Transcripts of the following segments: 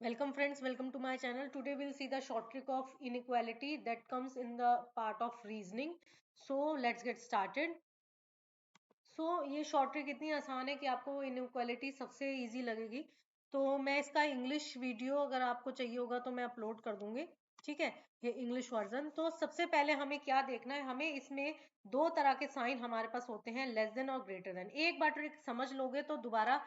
Welcome friends, welcome to my channel. Today we'll see the short trick of inequality that comes in the part of reasoning. So let's get started. ये short trick इतनी आसान है कि आपको inequality सबसे easy लगेगी। तो मैं इसका इंग्लिश वीडियो अगर आपको चाहिए होगा तो मैं अपलोड कर दूंगी। ठीक है, ये इंग्लिश वर्जन। तो सबसे पहले हमें क्या देखना है, हमें इसमें दो तरह के साइन हमारे पास होते हैं, लेस देन और ग्रेटर देन। एक बार ट्रिक समझ लोगे तो दोबारा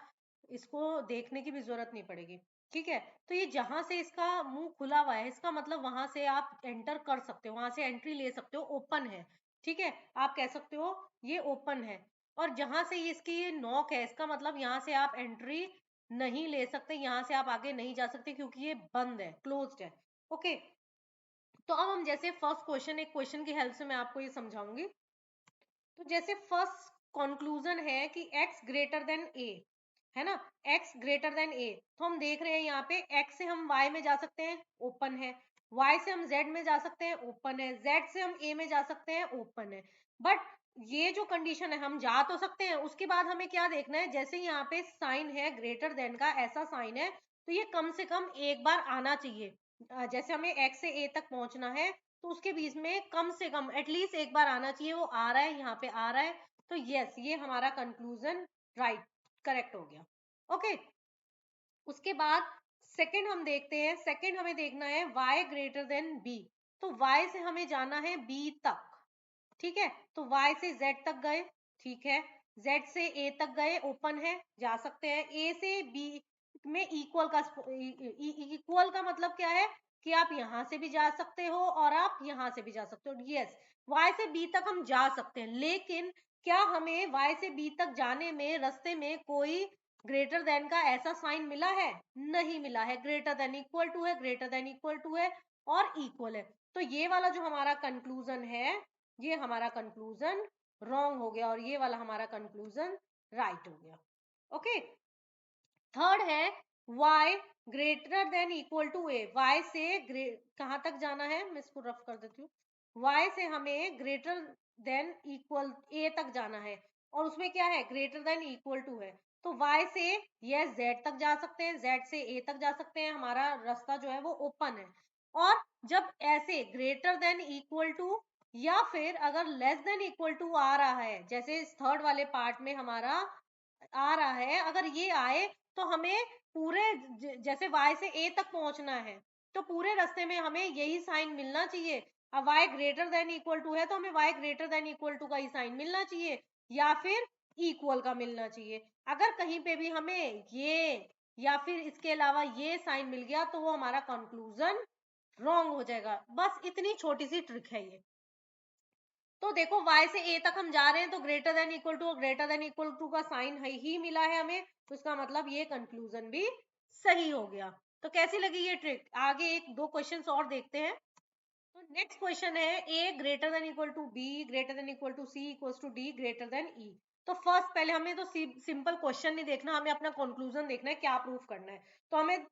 इसको देखने की भी जरूरत नहीं पड़ेगी। ठीक है, तो ये जहां से इसका मुंह खुला हुआ है, इसका मतलब वहां से आप एंटर कर सकते हो, वहां से एंट्री ले सकते हो, ओपन है। ठीक है, आप कह सकते हो ये ओपन है। और जहां से इसकी ये नॉक है, इसका मतलब यहाँ से आप एंट्री नहीं ले सकते, यहाँ से आप आगे नहीं जा सकते क्योंकि ये बंद है, क्लोज्ड है। ओके, तो अब हम जैसे फर्स्ट क्वेश्चन, एक क्वेश्चन की हेल्प से मैं आपको ये समझाऊंगी। तो जैसे फर्स्ट कंक्लूजन है कि x ग्रेटर देन a, है ना, x ग्रेटर देन a। तो हम देख रहे हैं यहाँ पे x से हम y में जा सकते हैं, ओपन है। y से हम z में जा सकते हैं, ओपन है। z से हम a में जा सकते हैं, ओपन है। बट ये जो कंडीशन है, हम जा तो सकते हैं, उसके बाद हमें क्या देखना है, जैसे यहाँ पे साइन है ग्रेटर देन का, ऐसा साइन है, तो ये कम से कम एक बार आना चाहिए। जैसे हमें x से a तक पहुंचना है, तो उसके बीच में कम से कम एटलीस्ट एक बार आना चाहिए। वो आ रहा है, यहाँ पे आ रहा है, तो यस, ये हमारा कंक्लूजन राइट, करेक्ट हो गया। ओके, उसके बाद सेकंड हम देखते हैं। सेकंड हमें देखना है y ग्रेटर देन b। तो y से हमें जाना है b तक। ठीक है, तो y से z तक गए, ठीक है, z से a तक गए, ओपन है, जा सकते हैं। a से b में इक्वल का मतलब क्या है कि आप यहां से भी जा सकते हो और आप यहां से भी जा सकते हो। यस, y से b तक हम जा सकते हैं, लेकिन क्या हमें y से b तक जाने में रास्ते में कोई ग्रेटर देन का ऐसा साइन मिला है? नहीं मिला है। ग्रेटर देन इक्वल टू है, ग्रेटर देन इक्वल टू है और इक्वल है। तो ये वाला जो हमारा कंक्लूजन है, ये हमारा कंक्लूजन रॉन्ग हो गया और ये वाला हमारा कंक्लूजन राइट हो गया। ओके, थर्ड है y greater than equal to a। y से कहां तक जाना है, मैं इसको रफ कर देती हूँ। y से हमें ग्रेटर देन इक्वल a तक जाना है, और उसमें क्या है, ग्रेटर देन इक्वल टू है। तो y से ये z तक जा सकते हैं, z से a तक जा सकते हैं, हमारा रास्ता जो है वो ओपन है। और जब ऐसे ग्रेटर देन इक्वल टू या फिर अगर लेस देन इक्वल टू आ रहा है, जैसे इस थर्ड वाले पार्ट में हमारा आ रहा है, अगर ये आए तो हमें पूरे जैसे y से a तक पहुंचना है, तो पूरे रास्ते में हमें यही साइन मिलना चाहिए। अब y greater than equal to है तो हमें y greater than equal to का ही साइन मिलना चाहिए, या फिर इक्वल का मिलना चाहिए। अगर कहीं पे भी हमें ये या फिर इसके अलावा ये साइन मिल गया तो वो हमारा कंक्लूजन रॉन्ग हो जाएगा। बस इतनी छोटी सी ट्रिक है ये। तो देखो y से a तक हम जा रहे हैं, तो ग्रेटर देन इक्वल टू और ग्रेटर देन इक्वल टू का साइन ही मिला है हमें, तो इसका मतलब ये कंक्लूजन भी सही हो गया। तो कैसी लगी ये ट्रिक? आगे एक दो क्वेश्चंस और देखते हैं। तो नेक्स्ट क्वेश्चन है a greater than equal to b greater than equal to c equals to d greater than e। तो फर्स्ट पहले हमें तो सिंपल क्वेश्चन नहीं देखना, हमें अपना कंक्लूजन देखना है, क्या प्रूफ करना है। तो हमें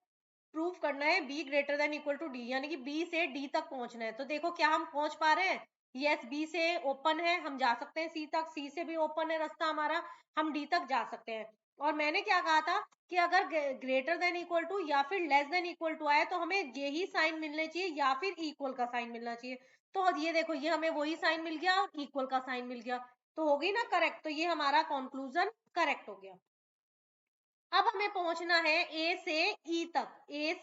प्रूफ करना है b greater than equal to d, यानी कि b से d तक पहुंचना है। तो देखो क्या हम पहुंच पा रहे हैं? यस, b से ओपन है, हम जा सकते हैं c तक, c से भी ओपन है रास्ता हमारा, हम d तक जा सकते हैं। और मैंने क्या कहा था कि अगर ग्रेटर देन इक्वल टू या फिर लेस देन इक्वल टू आए तो हमें यही साइन मिलने चाहिए या फिर इक्वल का साइन मिलना चाहिए। तो ये देखो, ये हमें वही साइन मिल गया, इक्वल का साइन मिल गया, तो हो गई ना करेक्ट। तो ये हमारा कंक्लूजन करेक्ट हो गया। अब हमें पहुंचना है a से e तक, ए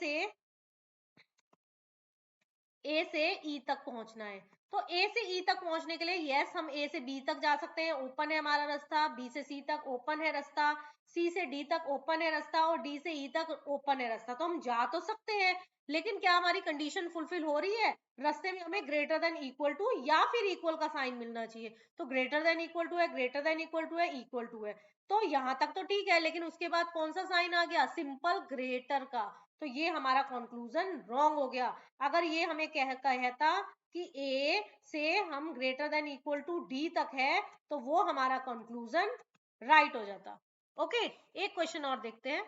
से ई तक पहुंचना है। तो ए से ई तक पहुंचने के लिए यस, हम ए से बी तक जा सकते हैं, ओपन है हमारा रास्ता। बी से सी तक ओपन है रास्ता, सी से डी तक ओपन है रास्ता, और डी से ई तक ओपन है रास्ता। तो हम जा तो सकते हैं, लेकिन क्या हमारी कंडीशन फुलफिल हो रही है? रास्ते में हमें ग्रेटर देन इक्वल टू या फिर इक्वल का साइन मिलना चाहिए। तो ग्रेटर देन इक्वल टू है, ग्रेटर देन इक्वल टू है, इक्वल टू है, तो यहां तक तो ठीक है, लेकिन उसके बाद कौन सा साइन आ गया? सिंपल ग्रेटर का। तो ये हमारा कंक्लूजन रॉन्ग हो गया। अगर ये हमें कहता कि a से हम greater than equal to d तक है, तो वो हमारा कंक्लूजन राइट हो जाता। ओके, एक क्वेश्चन और देखते हैं।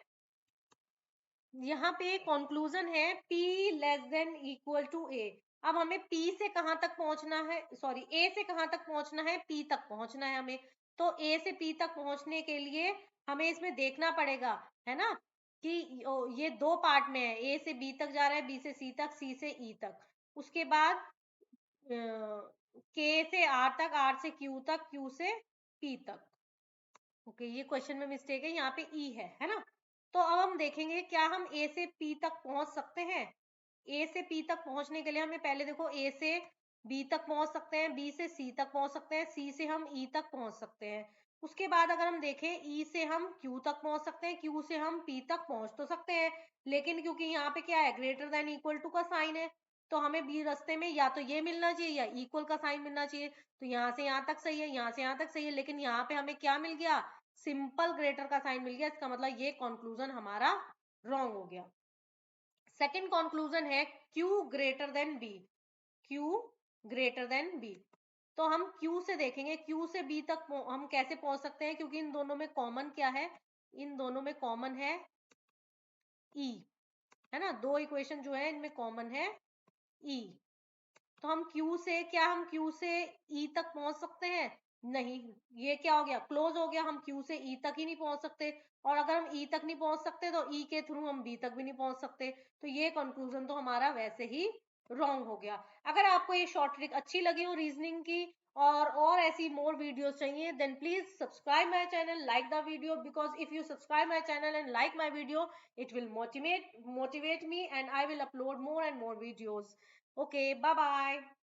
यहाँ पे कंक्लूजन है p less than equal to a। अब हमें p से कहां तक पहुंचना है, सॉरी a से कहां तक पहुंचना है? p तक पहुंचना है हमें। तो a से p तक पहुंचने के लिए हमें इसमें देखना पड़ेगा, है ना, कि ये दो पार्ट में है, ए से बी तक जा रहा है, बी से सी तक, सी से ई तक, उसके बाद के से आर तक, आर से क्यू तक, क्यू से पी तक। ओके, ये क्वेश्चन में मिस्टेक है, यहाँ पे ई है ना। तो अब हम देखेंगे क्या हम ए से पी तक पहुंच सकते हैं। ए से पी तक पहुंचने के लिए हमें पहले देखो ए से बी तक पहुंच सकते हैं, बी से सी तक पहुंच सकते हैं, सी से हम ई तक पहुंच सकते हैं। उसके बाद अगर हम देखें ई से हम क्यू तक पहुंच सकते हैं, क्यू से हम पी तक पहुंच तो सकते हैं, लेकिन क्योंकि यहाँ पे क्या है, ग्रेटर देन इक्वल टू का साइन है, तो हमें बी रास्ते में या तो ये मिलना चाहिए या इक्वल का साइन मिलना चाहिए। तो यहाँ से यहाँ तक सही है, यहाँ से यहाँ तक सही है, लेकिन यहाँ पे हमें क्या मिल गया, सिंपल ग्रेटर का साइन मिल गया। इसका मतलब ये कंक्लूजन हमारा रॉन्ग हो गया। सेकंड कंक्लूजन है Q greater than B, Q greater than B। तो हम Q से देखेंगे, Q से B तक हम कैसे पहुंच सकते हैं, क्योंकि इन दोनों में कॉमन क्या है, इन दोनों में कॉमन है E, है ना, दो इक्वेशन जो है इनमें कॉमन है E। तो हम Q से क्या, हम Q से E तक पहुंच सकते हैं, नहीं, ये क्या हो गया, क्लोज हो गया, हम Q से E तक ही नहीं पहुंच सकते, और अगर हम E तक नहीं पहुंच सकते तो E के थ्रू हम B तक भी नहीं पहुंच सकते। तो ये कंक्लूजन तो हमारा वैसे ही रॉन्ग हो गया। अगर आपको ये शॉर्ट ट्रिक अच्छी लगी हो रीजनिंग की, और ऐसी मोर वीडियोस चाहिए, then please subscribe my channel, like the video, because if you subscribe my channel and like my video, it will motivate me and I will upload more and more videos. Okay, bye bye.